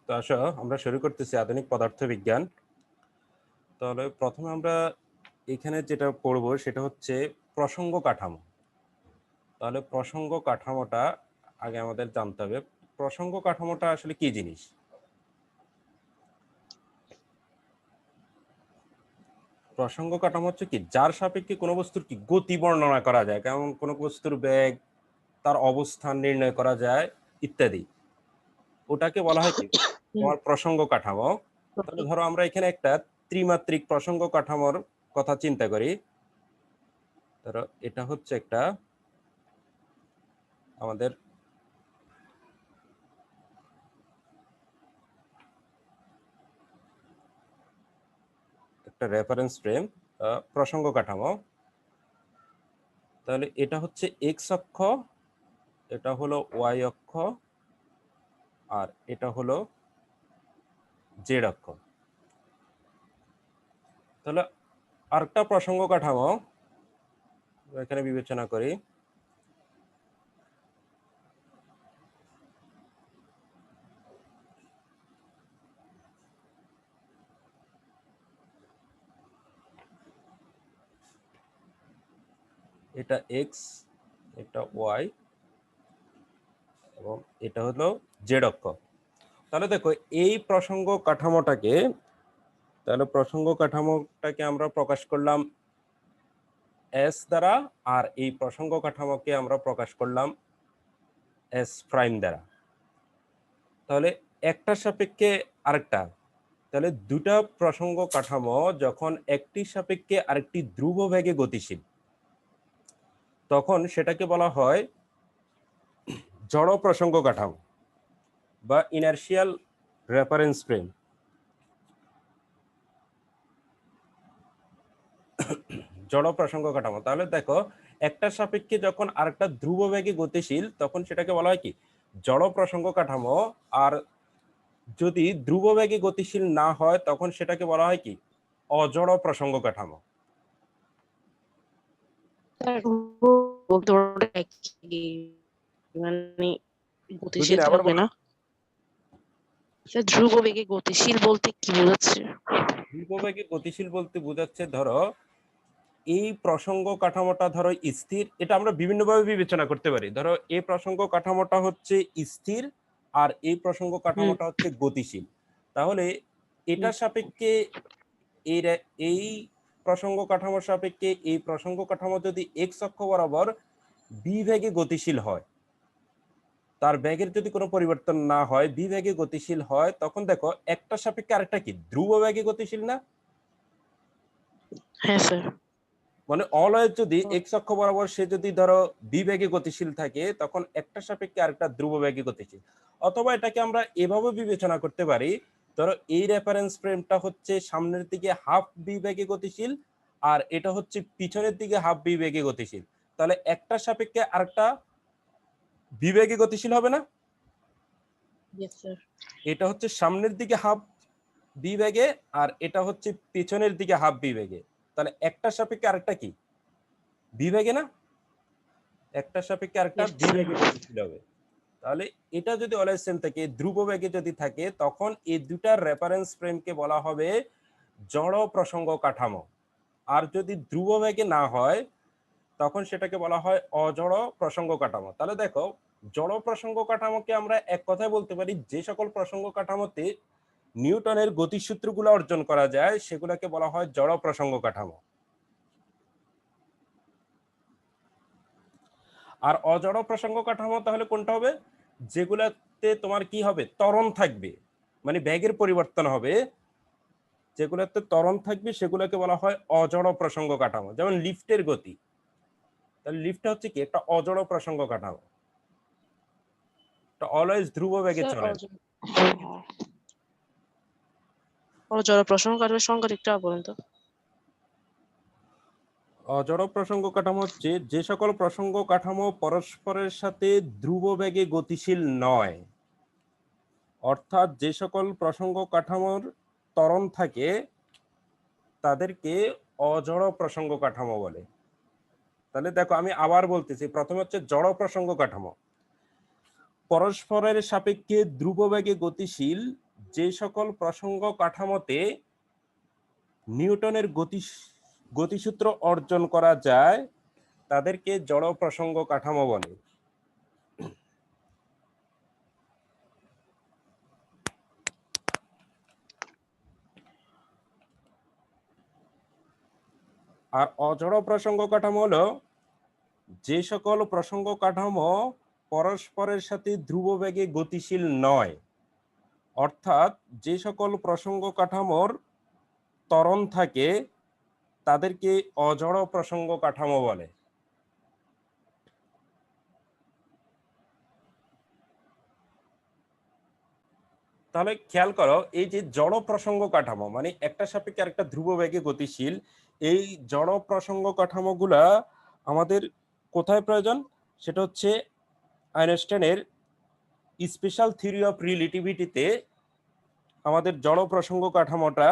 তো আসো আমরা শুরু করতেছি আধুনিক পদার্থবিজ্ঞান। তাহলে প্রথমে আমরা এখানে যেটা পড়বো সেটা হচ্ছে প্রসঙ্গ কাঠামো। তাহলে প্রসঙ্গ কাঠামোটা আগে আমাদের জানতে হবে। প্রসঙ্গ কাঠামোটা আসলে কি জিনিস? প্রসঙ্গ কাঠামো হচ্ছে কি, যার সাপেক্ষে কোনো বস্তুর কি গতি বর্ণনা করা যায়, কেমন কোনো বস্তুর বেগ, তার অবস্থান নির্ণয় করা যায় ইত্যাদি, ওটাকে বলা হয় কি তোমার প্রসঙ্গ কাঠামো। তাহলে ধরো আমরা এখানে একটা ত্রিমাত্রিক প্রসঙ্গ কাঠামোর কথা চিন্তা করি। ধরো এটা হচ্ছে একটা আমাদের একটা রেফারেন্স ফ্রেম, প্রসঙ্গ কাঠামো। তাহলে এটা হচ্ছে এক্স অক্ষ, এটা হলো ওয়াই অক্ষ, আর এটা হলো জেড অক্ষ। তাহলে আরেকটা প্রসঙ্গ কাঠামো এখানে বিবেচনা করি। এটা এক্স, এটা ওয়াই, এবং এটা হলো জেড অক্ষ। তাহলে দেখো এই প্রসঙ্গ কাঠামোটাকে, তাহলে প্রসঙ্গ কাঠামোটাকে আমরা প্রকাশ করলাম এস দ্বারা, আর এই প্রসঙ্গ কাঠামোকে আমরা প্রকাশ করলাম এস প্রাইম দ্বারা। তাহলে একটার সাপেক্ষে আরেকটা, তাহলে দুটা প্রসঙ্গ কাঠামো যখন একটির সাপেক্ষে আরেকটি ধ্রুব বেগে গতিশীল, তখন সেটাকে বলা হয় জড় প্রসঙ্গ কাঠামো বা ইনার্শিয়াল রেফারেন্স ফ্রেম। জড় প্রসঙ্গ কাঠামো। তাহলে দেখো একটার সাপেক্ষে যখন আরেকটা ধ্রুব বেগে গতিশীল, তখন সেটাকে বলা হয় কি জড় প্রসঙ্গ কাঠামো। আর যদি ধ্রুব বেগে গতিশীল না হয়, তখন সেটাকে বলা হয় কি অজড় প্রসঙ্গ কাঠামো। মানে বুঝি গতিশীল না, আবার থাকবে বলো। না? ধ্রুব বেগে গতিশীল বলতে কি বোঝাচ্ছে? ধ্রুব বেগে গতিশীল বলতে বোঝাচ্ছে, ধরো এই প্রসঙ্গ কাঠামোটা ধরো স্থির, এটা আমরা বিভিন্নভাবে বিবেচনা করতে পারি। ধরো এই প্রসঙ্গ কাঠামোটা হচ্ছে স্থির, আর এই প্রসঙ্গ কাঠামোটা হচ্ছে গতিশীল। তাহলে এটার সাপেক্ষে এই এই প্রসঙ্গ কাঠামোর সাপেক্ষে এই প্রসঙ্গ কাঠামো যদি এক্স অক্ষ বরাবর বি বেগে গতিশীল হয়, তার বেগের যদি কোনো পরিবর্তন না হয়, বি বেগে গতিশীল হয়, তখন দেখো একটা সাপেক্ষে আরেকটা কি ধ্রুব বেগে গতিশীল না? হ্যাঁ স্যার। মানে অলয়েজ যদি এক্স অক্ষ বরাবর সে যদি ধরো বি বেগে গতিশীল থাকে, তখন একটা সাপেক্ষে আরেকটা ধ্রুব বেগে গতিশীল। অথবা এটাকে আমরা এভাবে বিবেচনা করতে পারি, ধরো এই রেফারেন্স ফ্রেমটা হচ্ছে সামনের দিকে হাফ বি বেগে গতিশীল, আর এটা হচ্ছে পিছনের দিকে হাফ বি বেগে গতিশীল। তাহলে একটা সাপেক্ষে আরেকটা বি বেগে গতিশীল হবে না? এটা হচ্ছে সামনের দিকে হাফ বি বেগে, আর এটা হচ্ছে পেছনের দিকে হাফ বি বেগে। তাহলে একটা সাপেক্ষে আরেকটা কি বি বেগে না? একটা সাপেক্ষে আরেকটা বি বেগে গতিশীল হবে। তাহলে এটা যদি অলওয়েজ সেম থাকে, ধ্রুব বেগে যদি থাকে, তখন এই দুটার রেফারেন্স ফ্রেমকে বলা হবে জড় প্রসঙ্গ কাঠামো। আর যদি ধ্রুব বেগে না হয়, তখন সেটাকে বলা হয় অজড় প্রসঙ্গ কাঠামো। তাহলে দেখো জড় প্রসঙ্গ কাঠামোকে আমরা এক কথায় বলতে পারি, যে সকল প্রসঙ্গ কাঠামোতে নিউটনের গতিসূত্রগুলো অর্জন করা যায়, সেগুলোকে বলা হয় জড় প্রসঙ্গ কাঠামো। আর অজড় প্রসঙ্গ কাঠামো তাহলে কোনটা হবে? যেগুলাতে তোমার কি হবে, ত্বরণ থাকবে, মানে বেগের পরিবর্তন হবে, যেগুলোতে ত্বরণ থাকবে সেগুলোকে বলা হয় অজড় প্রসঙ্গ কাঠামো। যেমন লিফটের গতি, তাহলে লিফটটা হচ্ছে কি একটা অজড় প্রসঙ্গ কাঠামো, এটা অলওয়েজ ধ্রুব বেগে চলে। অজড় প্রসঙ্গ কাঠামোর সংজ্ঞা একটু বলেন তো। অজড় প্রসঙ্গ কাঠামো হচ্ছে যে সকল প্রসঙ্গ কাঠামো পরস্পরের সাথে ধ্রুব বেগে গতিশীল নয়, অর্থাৎ যে সকল প্রসঙ্গ কাঠামোর ত্বরণ থাকে, তাদেরকে অজড় প্রসঙ্গ কাঠামো বলে। তাহলে দেখো আমি আবার বলতেছি, প্রথমে হচ্ছে জড় প্রসঙ্গ কাঠামো, পরস্পরের সাপেক্ষে ধ্রুব বেগে গতিশীল যে সকল প্রসঙ্গ কাঠামোতে নিউটনের গতিসূত্র অর্জন করা যায় তাদেরকে জড় প্রসঙ্গ কাঠামো বলে। আর অজড় প্রসঙ্গ কাঠামো হলো যে সকল প্রসঙ্গ কাঠামো পরস্পরের সাথে ধ্রুব বেগে গতিশীল নয়, অর্থাৎ যে সকল প্রসঙ্গ কাঠামোর ত্বরণ থাকে তাদেরকে অজড় প্রসঙ্গ কাঠামো বলে। তাহলে খেয়াল করো, এই যে জড় প্রসঙ্গ কাঠামো মানে একটা সাপেক্ষে আরেকটা ধ্রুব বেগে গতিশীল, এই জড় প্রসঙ্গ কাঠামোগুলা আমাদের কোথায় প্রয়োজন? সেটা হচ্ছে আইনস্টাইনের স্পেশাল থিওরি অফ রিলেটিভিটিতে আমাদের জড় প্রসঙ্গ কাঠামোটা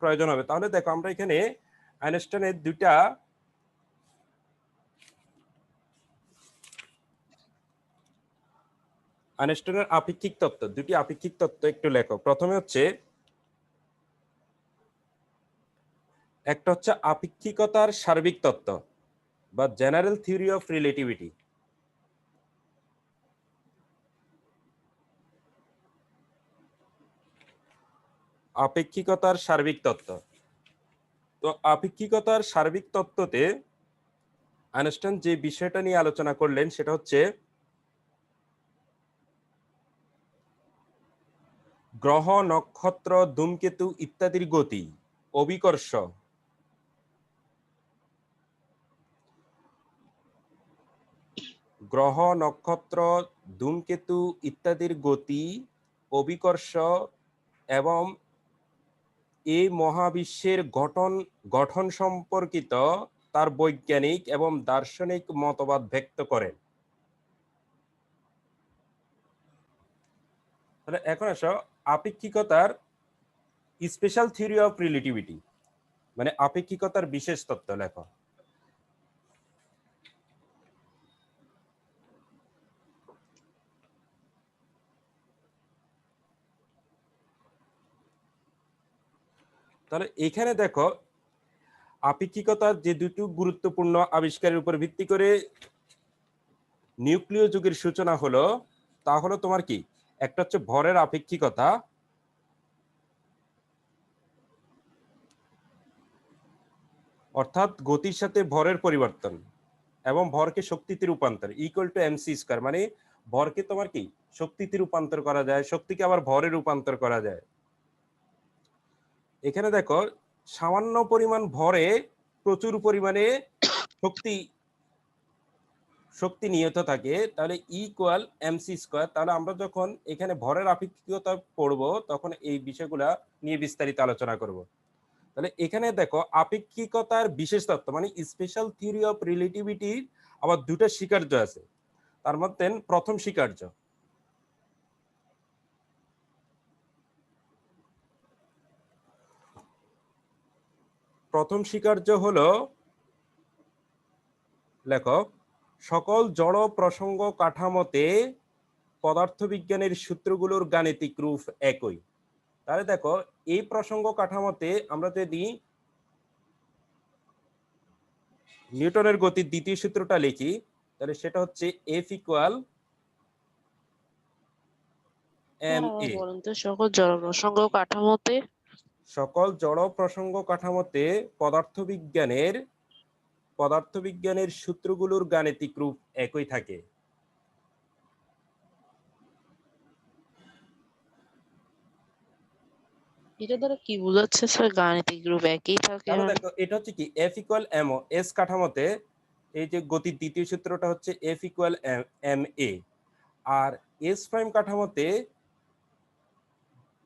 প্রয়োজন হবে। তাহলে দেখো আমরা এখানে আইনস্টাইনের দুইটা আইনস্টাইনের আপেক্ষিক তত্ত্ব, দুটি আপেক্ষিক তত্ত্ব একটু লেখো। প্রথমে হচ্ছে একটা হচ্ছে আপেক্ষিকতার সার্বিক তত্ত্ব বা জেনারেল থিওরি অফ রিলেটিভিটি। আপেক্ষিকতার সার্বিক তত্ত্ব। তো আপেক্ষিকতার সার্বিক তত্ত্বতে আইনস্টাইন যে বিষয়টা নিয়ে আলোচনা করলেন সেটা হচ্ছে গ্রহ, নক্ষত্র, ধূমকেতু ইত্যাদির গতি, অভিকর্ষ, গ্রহ, নক্ষত্র, ধূমকেতু ইত্যাদির গতি, অভিকর্ষ এবং এই মহাবিশ্বের গঠন সম্পর্কিত তার বৈজ্ঞানিক এবং দার্শনিক মতবাদ ব্যক্ত করেন। তাহলে এখন আসো আপেক্ষিকতার স্পেশাল থিওরি অফ রিলেটিভিটি মানে আপেক্ষিকতার বিশেষ তত্ত্ব লেখো। তাহলে এখানে দেখো আপেক্ষিকতার যে দুটো গুরুত্বপূর্ণ আবিষ্কারের উপর ভিত্তি করে নিউক্লিয় যুগের সূচনা হলো, তা হলো তোমার কি, একটা হচ্ছে ভরের আপেক্ষিকতা, অর্থাৎ গতির সাথে ভরের পরিবর্তন এবং ভরকে শক্তিতে রূপান্তর ইকুয়াল টু এমসি স্কয়ার, মানে ভরকে তোমার কি শক্তিতে রূপান্তর করা যায়, শক্তিকে আবার ভরে রূপান্তর করা যায়। এখানে দেখো সামান্য পরিমাণ ভরে প্রচুর পরিমাণে শক্তি নিহত থাকে, তাহলে ইকুয়াল এমসি স্কয়ার। তাহলে আমরা যখন এখানে ভরের আপেক্ষিকতা পড়বো তখন এই বিষয়গুলা নিয়ে বিস্তারিত আলোচনা করব। তাহলে এখানে দেখো আপেক্ষিকতার বিশেষ তত্ত্ব মানে স্পেশাল থিওরি অফ রিলেটিভিটির আবার দুটো স্বীকার্য আছে। তার মধ্যে প্রথম স্বীকার্য হলো, লেখো, সকল জড় প্রসঙ্গ কাঠামোতে পদার্থবিজ্ঞানের সূত্রগুলোর গাণিতিক রূপ একই। তাহলে দেখো এই প্রসঙ্গ কাঠামোতে আমরা যদি নিউটনের গতির দ্বিতীয় সূত্রটা লিখি তাহলে সেটা হচ্ছে এফ ইকুয়াল এম এ। বলুন তো, সকল জড় প্রসঙ্গ কাঠামোতে সকল জড় প্রসঙ্গ কাঠামোতে পদার্থবিজ্ঞানের সূত্রগুলোর গাণিতিক রূপ একই থাকে। এটা দ্বারা কি বোঝাচ্ছে স্যার? গাণিতিক রূপ একই থাকে তাহলে মানে? দেখো এটা হচ্ছে কি এফ ইকুয়াল এম ও এস কাঠামোতে এই যে গতির দ্বিতীয় সূত্রটা হচ্ছে এফ ইকুয়াল এম এ, আর এস প্রাইম কাঠামোতে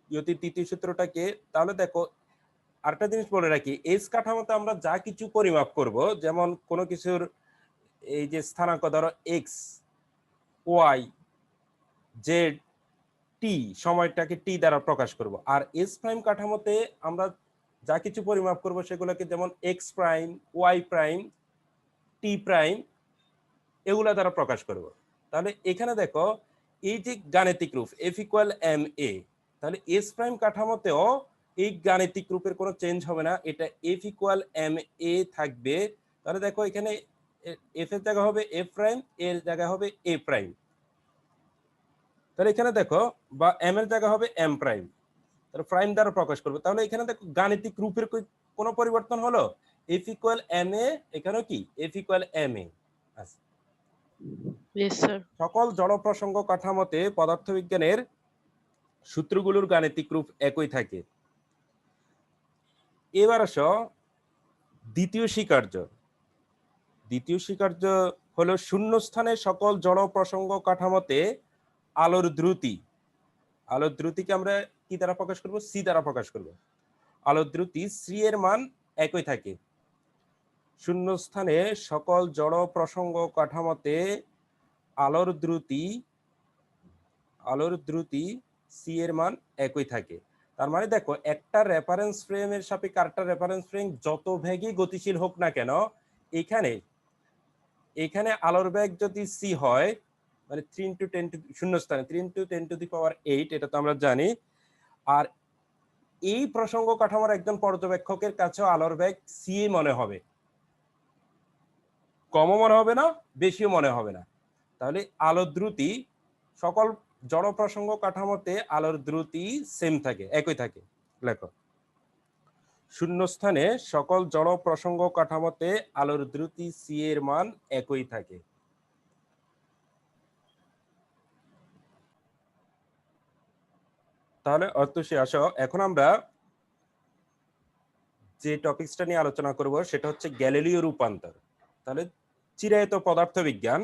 গতির তৃতীয় সূত্রটাকে, তাহলে দেখো আরেকটা জিনিস বলে রাখি, এস কাঠামোতে আমরা যা কিছু পরিমাপ করব, যেমন কোনো কিছুর এই যে স্থানাঙ্ক ধরো এক্স, ওয়াই, জেড, টি, সময়টাকে টি দ্বারা প্রকাশ করব। আর এস প্রাইম কাঠামোতে আমরা যা কিছু পরিমাপ করব সেগুলোকে যেমন x prime, Y prime, T prime এগুলা দ্বারা প্রকাশ করব। তাহলে এখানে দেখো এই যে গাণিতিক রূপ এফ ইকুয়াল এম এ, তাহলে এস প্রাইম কাঠামোতেও এই গাণিতিক রূপের কোনো চেঞ্জ হবে না, এটা এফ ইকুয়াল এম এ থাকবে। তাহলে দেখো এখানে এফ এর জায়গা হবে এফ প্রাইম, এর জায়গা হবে এ প্রাইম। তাহলে এখানে দেখো বা এম এর জায়গা হবে এম প্রাইম, তাহলে প্রাইম দ্বারা প্রকাশ করবে। তাহলে এখানে দেখো গাণিতিক রূপের কোনো পরিবর্তন হলো? এফ ইকুয়াল এম এ, এখানেও কি F equal M A. Yes sir. সকল জড় প্রসঙ্গ কাঠামোতে পদার্থবিজ্ঞানের সূত্রগুলোর গাণিতিক রূপ একই থাকে। এবার আসো দ্বিতীয় স্বীকার্য। দ্বিতীয় স্বীকার্য হলো শূন্যস্থানে সকল জড় প্রসঙ্গ কাঠামোতে আলোর দ্রুতি। আলোর দ্রুতিকে আমরা কি দ্বারা প্রকাশ করব? সি দ্বারা প্রকাশ করব। আলোর দ্রুতি সি এর মান একই থাকে। শূন্যস্থানে সকল জড় প্রসঙ্গ কাঠামোতে আলোর দ্রুতি সি এর মান একই থাকে। তার মানে দেখো একটা রেফারেন্স ফ্রেমের সাপেক্ষে আরেকটা রেফারেন্স ফ্রেম যত বেগই গতিশীল হোক না কেন, এখানে আলোর বেগ যদি সি হয়, মানে 3 × 10 শূন্যস্থানে 3 × 10⁸, এটা তো আমরা জানি। আর এই প্রসঙ্গ কাঠামোর একজন পর্যবেক্ষকের কাছেও আলোর বেগ সি মনে হবে, কমও মনে হবে না, বেশিও মনে হবে না। তাহলে আলোর দ্রুতি সকল জড় প্রসঙ্গ কাঠামোতে আলোর দ্রুতি সেম থাকে, একই থাকে। লেখো শূন্যস্থানে সকল জড় প্রসঙ্গ কাঠামোতে আলোর দ্রুতি সি এর মান একই থাকে। তাহলে অর্থসী আসো, এখন আমরা যে টপিকসটা নিয়ে আলোচনা করব সেটা হচ্ছে গ্যালিলীয় রূপান্তর। তাহলে চিরায়ত পদার্থবিজ্ঞান।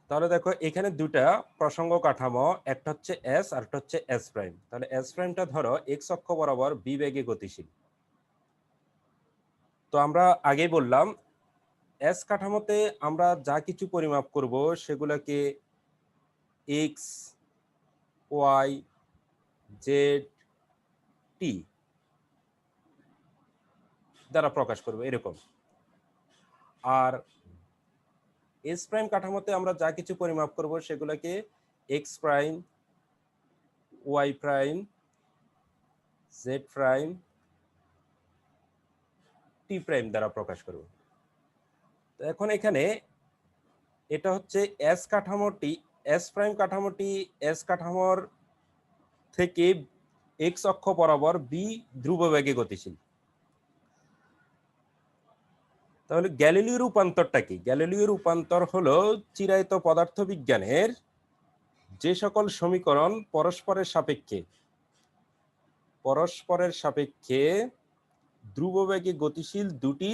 তাহলে দেখো এখানে দুটা প্রসঙ্গ কাঠামো, একটা হচ্ছে এস আর একটা হচ্ছে এস প্রাইম। তাহলে এস প্রাইমটা ধরো এক্স অক্ষ বরাবর বি বেগে গতিশীল। তো আমরা আগেই বললাম এস কাঠামোতে আমরা যা কিছু পরিমাপ করব সেগুলোকে এক্স, ওয়াই, জেড, টি দ্বারা প্রকাশ করব এরকম। আর এস প্রাইম কাঠামোতে আমরা যা কিছু পরিমাপ করব সেগুলোকে X prime, Y prime, Z prime, T prime দ্বারা প্রকাশ করব। তো এখন এখানে এটা হচ্ছে এস কাঠামোটি, এস প্রাইম কাঠামোটি এস কাঠামোর থেকে এক্স অক্ষ বরাবর বি ধ্রুব বেগে গতিশীল। তাহলে গ্যালিলীয় রূপান্তরটা কি? গ্যালিলীয় রূপান্তর হলো চিরায়ত পদার্থবিজ্ঞানের যে সকল সমীকরণ পরস্পরের সাপেক্ষে ধ্রুব বেগে গতিশীল দুটি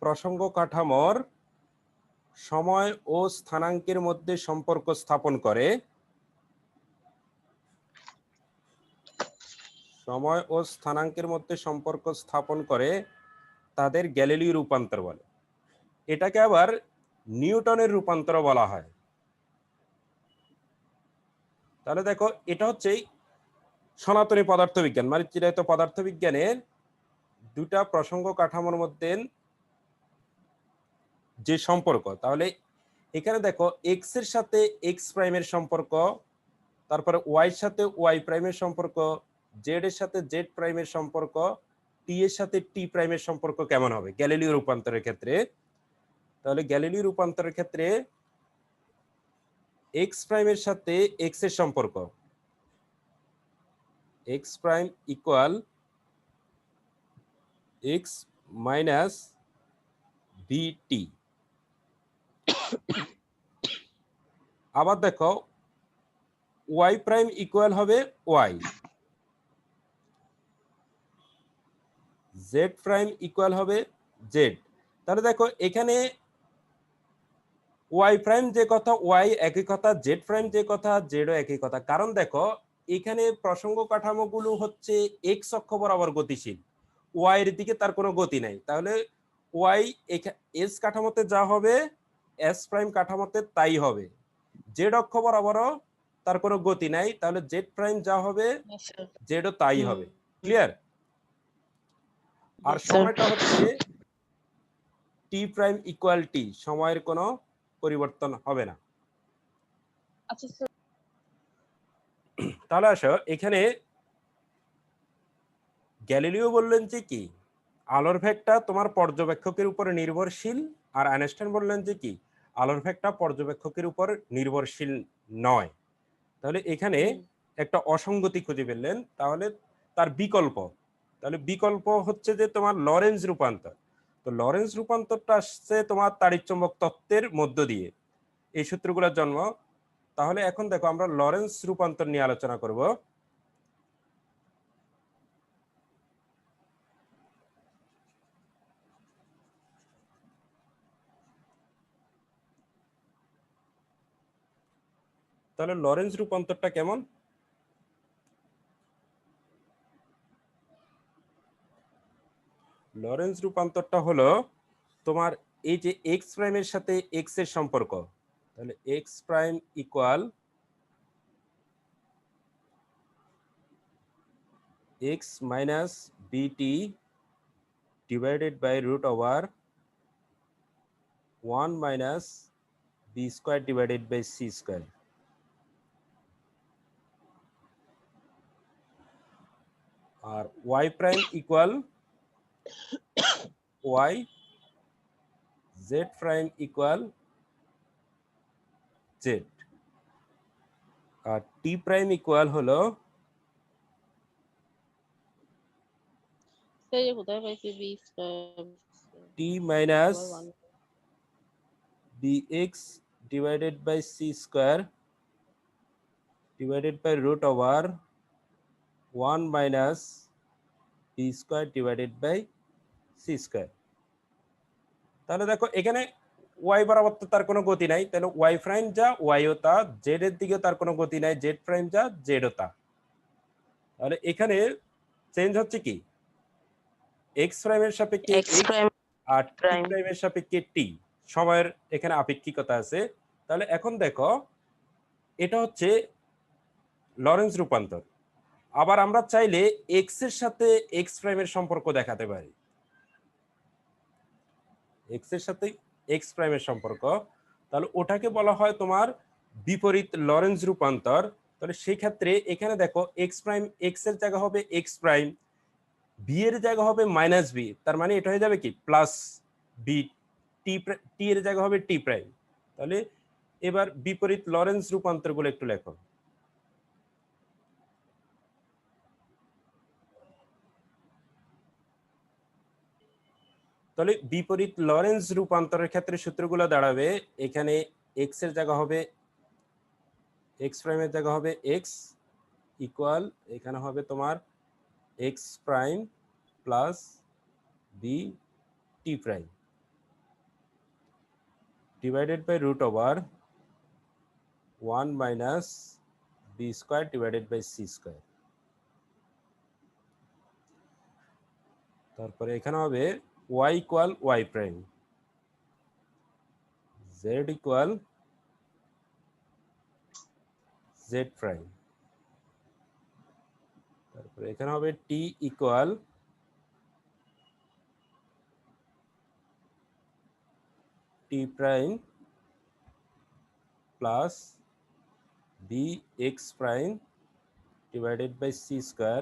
প্রসঙ্গ কাঠামোর সময় ও স্থানাঙ্কের মধ্যে সম্পর্ক স্থাপন করে, সময় ও স্থানাঙ্কের মধ্যে সম্পর্ক স্থাপন করে তাদের গ্যালিলীয় রূপান্তর বলে। এটাকে আবার নিউটনের রূপান্তর বলা হয়। তাহলে দেখো এটা হচ্ছে সনাতনী পদার্থবিজ্ঞান, মানে চিরায়ত পদার্থবিজ্ঞানের দুটা প্রসঙ্গ কাঠামোর মধ্যে যে সম্পর্ক। তাহলে এখানে দেখো এক্স এর সাথে এক্স প্রাইমের সম্পর্ক, তারপরে ওয়াই এর সাথে ওয়াই প্রাইমের সম্পর্ক, জেড এর সাথে জেড প্রাইমের সম্পর্ক, টি এর সাথে টি প্রাইমের সম্পর্ক কেমন হবে গ্যালিলীয় রূপান্তরের ক্ষেত্রে? তাহলে গ্যালিলীয় রূপান্তরের ক্ষেত্রে এক্স প্রাইমের সাথে এক্স এর সম্পর্ক, x prime equal X minus বিটি। আবার দেখো ওয়াই প্রাইম ইকুয়াল হবে ওয়াই, জেড প্রাইম ইকুয়াল হবে জেড। তাহলে দেখো এখানে ওয়াই প্রাইম যে কথা ওয়াই একই কথা, জেড প্রাইম যে কথা জেডও একই কথা। কারণ দেখো এখানে প্রসঙ্গ কাঠামোগুলো হচ্ছে এক্স অক্ষ বরাবর গতিশীল, ওয়াই এর দিকে তার কোনো গতি নাই, তাহলে ওয়াই এস কাঠামোতে যা হবে এস প্রাইম কাঠামোতে তাই হবে। জেড অক্ষ বরাবরও তার কোনো গতি নাই, তাহলে জেড প্রাইম যা হবে জেডও তাই হবে। ক্লিয়ার? আর সময়টা হচ্ছে টি প্রাইম ইকুয়াল টি, সময়ের কোনো পরিবর্তন হবে না। আচ্ছা স্যার, তাহলে আসো এখানে গ্যালিলিও বললেন যে কি আলোর ভেগটা তোমার পর্যবেক্ষকের উপর নির্ভরশীল, আর আইনস্টাইন বললেন যে কি আলোর ভেগটা পর্যবেক্ষকের উপর নির্ভরশীল নয়। তাহলে এখানে একটা অসঙ্গতি খুঁজে পেলেন, তাহলে তার বিকল্প, তাহলে বিকল্প হচ্ছে যে তোমার লরেন্জ রূপান্তর। তো লরেন্জ রূপান্তরটা আসছে তোমার তাড়িৎচুম্বক তত্ত্বের মধ্য দিয়ে এই সূত্রগুলোর জন্ম। তাহলে এখন দেখো আমরা লরেন্জ রূপান্তর নিয়ে আলোচনা করব। তাহলে লরেন্জ রূপান্তরটা কেমন? লরেন্জ রূপান্তরটা হলো তোমার এই যে এক্স প্রাইমের সাথে এক্স এর সম্পর্ক, তাহলে X prime equal X minus V T divided by root over 1 minus V square divided by C square. আর Y prime equal Y, Z prime equal Z, আর টি প্রাইম ইকুয়াল হলো স্যার কোথায় পাইছি V square T minus bx divided by c square divided by root over 1 minus b square divided by c square। তাহলে দেখো এখানে y বরাবর তো তার কোনো গতি নাই, তাহলে y প্রাইম যা y ও তা, z এর দিকে তার কোনো গতি নাই, z প্রাইম যা z ও তা। তাহলে এখানে চেঞ্জ হচ্ছে কি x প্রাইমের সাপেক্ষে এক্স x প্রাইম আর t প্রাইম প্রাইমের সাপেক্ষে t, সময়ের এখানে আপেক্ষিকতা আছে। তাহলে এখন দেখো এটা হচ্ছে লরেন্জ রূপান্তর। আবার আমরা চাইলে এক্স এর সাথে এক্স প্রাইমের সম্পর্ক দেখাতে পারি, এক্স এর সাথে এক্স প্রাইমের সম্পর্ক, তাহলে ওটাকে বলা হয় তোমার বিপরীত লরেন্জ রূপান্তর। তাহলে সেই ক্ষেত্রে এখানে দেখো এক্স প্রাইম এক্স এর জায়গা হবে এক্স প্রাইম, বি এর জায়গা হবে মাইনাস বি, তার মানে এটা হয়ে যাবে কি প্লাস বি, টি এর জায়গা হবে টি প্রাইম। তাহলে এবার বিপরীত লরেন্জ রূপান্তর গুলো একটু লেখো। তাহলে বিপরীত লরেন্জ রূপান্তরের ক্ষেত্রে সূত্রগুলো দাঁড়াবে, এখানে এক্স এর জায়গা হবে এক্স প্রাইমের জায়গা হবে এক্স ইকুয়াল, এখানে হবে তোমার X prime plus V T prime divided by root over 1 minus V square divided by C square. তারপরে এখানে হবে y equal Y prime, Z equal Z prime, তারপরে এখানে হবে T equal T prime plus V X prime divided by C square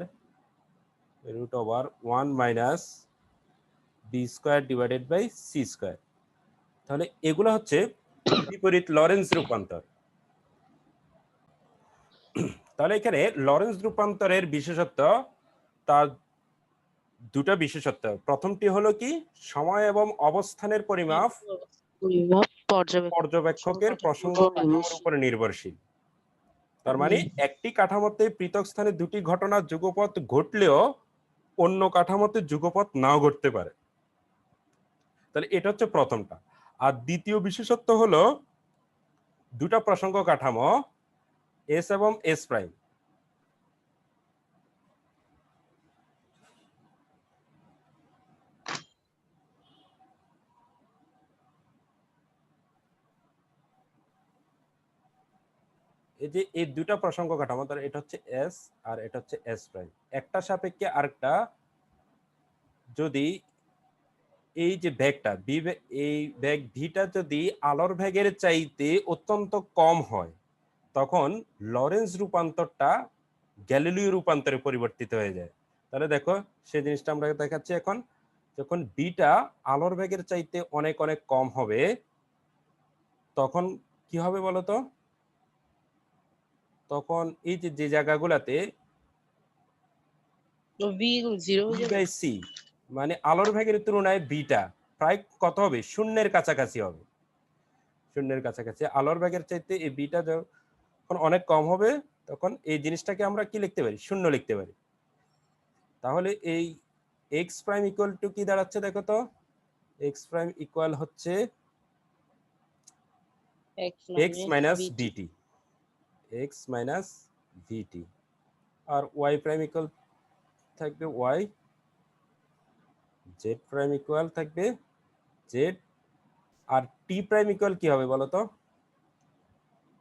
root over 1 minus V square divided by C square. তাহলে এগুলো হচ্ছে বিপরীত লরেন্জ রূপান্তর। তাহলে এখানে লরেন্জ রূপান্তরের বিশেষত্ব, তার দুটা বিশেষত্ব। প্রথমটি হলো কি সময় এবং অবস্থানের পরিমাপ পর্যবেক্ষকের প্রসঙ্গ কাঠামোর উপর নির্ভরশীল। তার মানে একটি কাঠামোতে পৃথক স্থানে দুটি ঘটনার যুগপৎ ঘটলেও অন্য কাঠামোতে যুগপৎ নাও ঘটতে পারে। তাহলে এটা হচ্ছে প্রথমটা। আর দ্বিতীয় বিশেষত্ব হলো দুটা প্রসঙ্গ কাঠামো এস এবং এস প্রাইম, এই যে এই দুটা প্রসঙ্গ কাঠামো, তাহলে এটা হচ্ছে এস আর এটা হচ্ছে এস প্রাইম, একটা সাপেক্ষে আরেকটা যদি এই যে বেগটা এই বেগ ভিটা যদি আলোর বেগের চাইতে অত্যন্ত কম হয়, তখন লরেন্স রূপান্তরটা গ্যালিলিও রূপান্তরে পরিবর্তিত হয়ে যায়। তাহলে দেখো সেই জিনিসটা আমরা দেখাচ্ছি এখন। যখন বিটা আলোর বেগের চাইতে অনেক অনেক কম হবে, তখন কি হবে বলতো? তখন এই যে যে জায়গাগুলাতে ভি 0 হয়ে বি যাবে। বাই সি, মানে আলোর বেগের তুলনায় বিটা প্রায় কত হবে? শূন্যের কাছাকাছি হবে। শূন্যের কাছাকাছি আলোর বেগের চাইতে এই বিটা যখন অনেক কম হবে, তখন এই জিনিসটাকে আমরা কি লিখতে পারি? শূন্য লিখতে পারি। তাহলে এই এক্স প্রাইম ইকুয়াল টু কি দাঁড়াচ্ছে দেখো তো? এক্স প্রাইম ইকুয়াল হচ্ছে এক্স মাইনাস ভিটি। ভিটি, এক্স মাইনাস ভিটি। আর ওয়াই প্রাইম ইকুয়াল থাকবে ওয়াই, জেড প্রাইম ইকুয়াল থাকবে জেড। আর টি প্রাইম ইকুয়াল কি হবে বলো তো?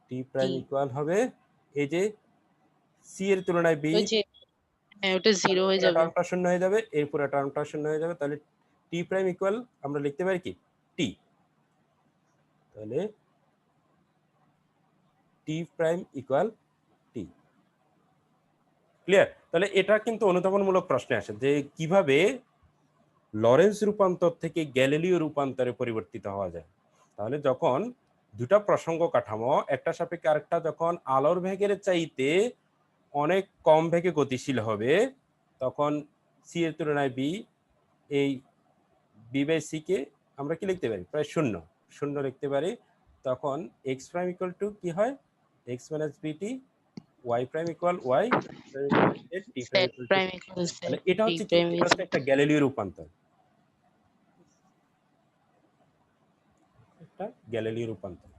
টি প্রাইম টি। ইকুয়াল হবে এই যে সি এর তুলনায় বি, ওই যে হ্যাঁ, ওটা 0 হয়ে পুরো যাবে। টার্মটা শূন্য হয়ে যাবে, এর পুরো টার্মটা শূন্য হয়ে যাবে। তাহলে টি প্রাইম ইকুয়াল আমরা লিখতে পারি কি? টি। তাহলে টি প্রাইম ইকুয়াল টি। ক্লিয়ার? তাহলে এটা কিন্তু অনুধাবনমূলক প্রশ্নে আসে যে কিভাবে লরেন্স রূপান্তর থেকে গ্যালিলিও রূপান্তরে পরিবর্তিত হওয়া যায়। তাহলে যখন দুটা প্রসঙ্গ কাঠামো একটা সাপেক্ষে আরেকটা যখন আলোর বেগের চাইতে অনেক কম বেগে গতিশীল হবে, তখন সি এর তুলনায় বি, এই বি বাই সি কে আমরা কি লিখতে পারি? প্রায় শূন্য, শূন্য লিখতে পারি। তখন এক্স প্রাইম ইকুয়াল টু কি হয়? X minus b t, y prime equal y, t prime Z equal to. Prime equal তাহলে জেড, এটা টি হচ্ছে কি? প্রাইম এটা হচ্ছে একটা গ্যালিলিও রূপান্তর, একটা গ্যালিলিও রূপান্তর।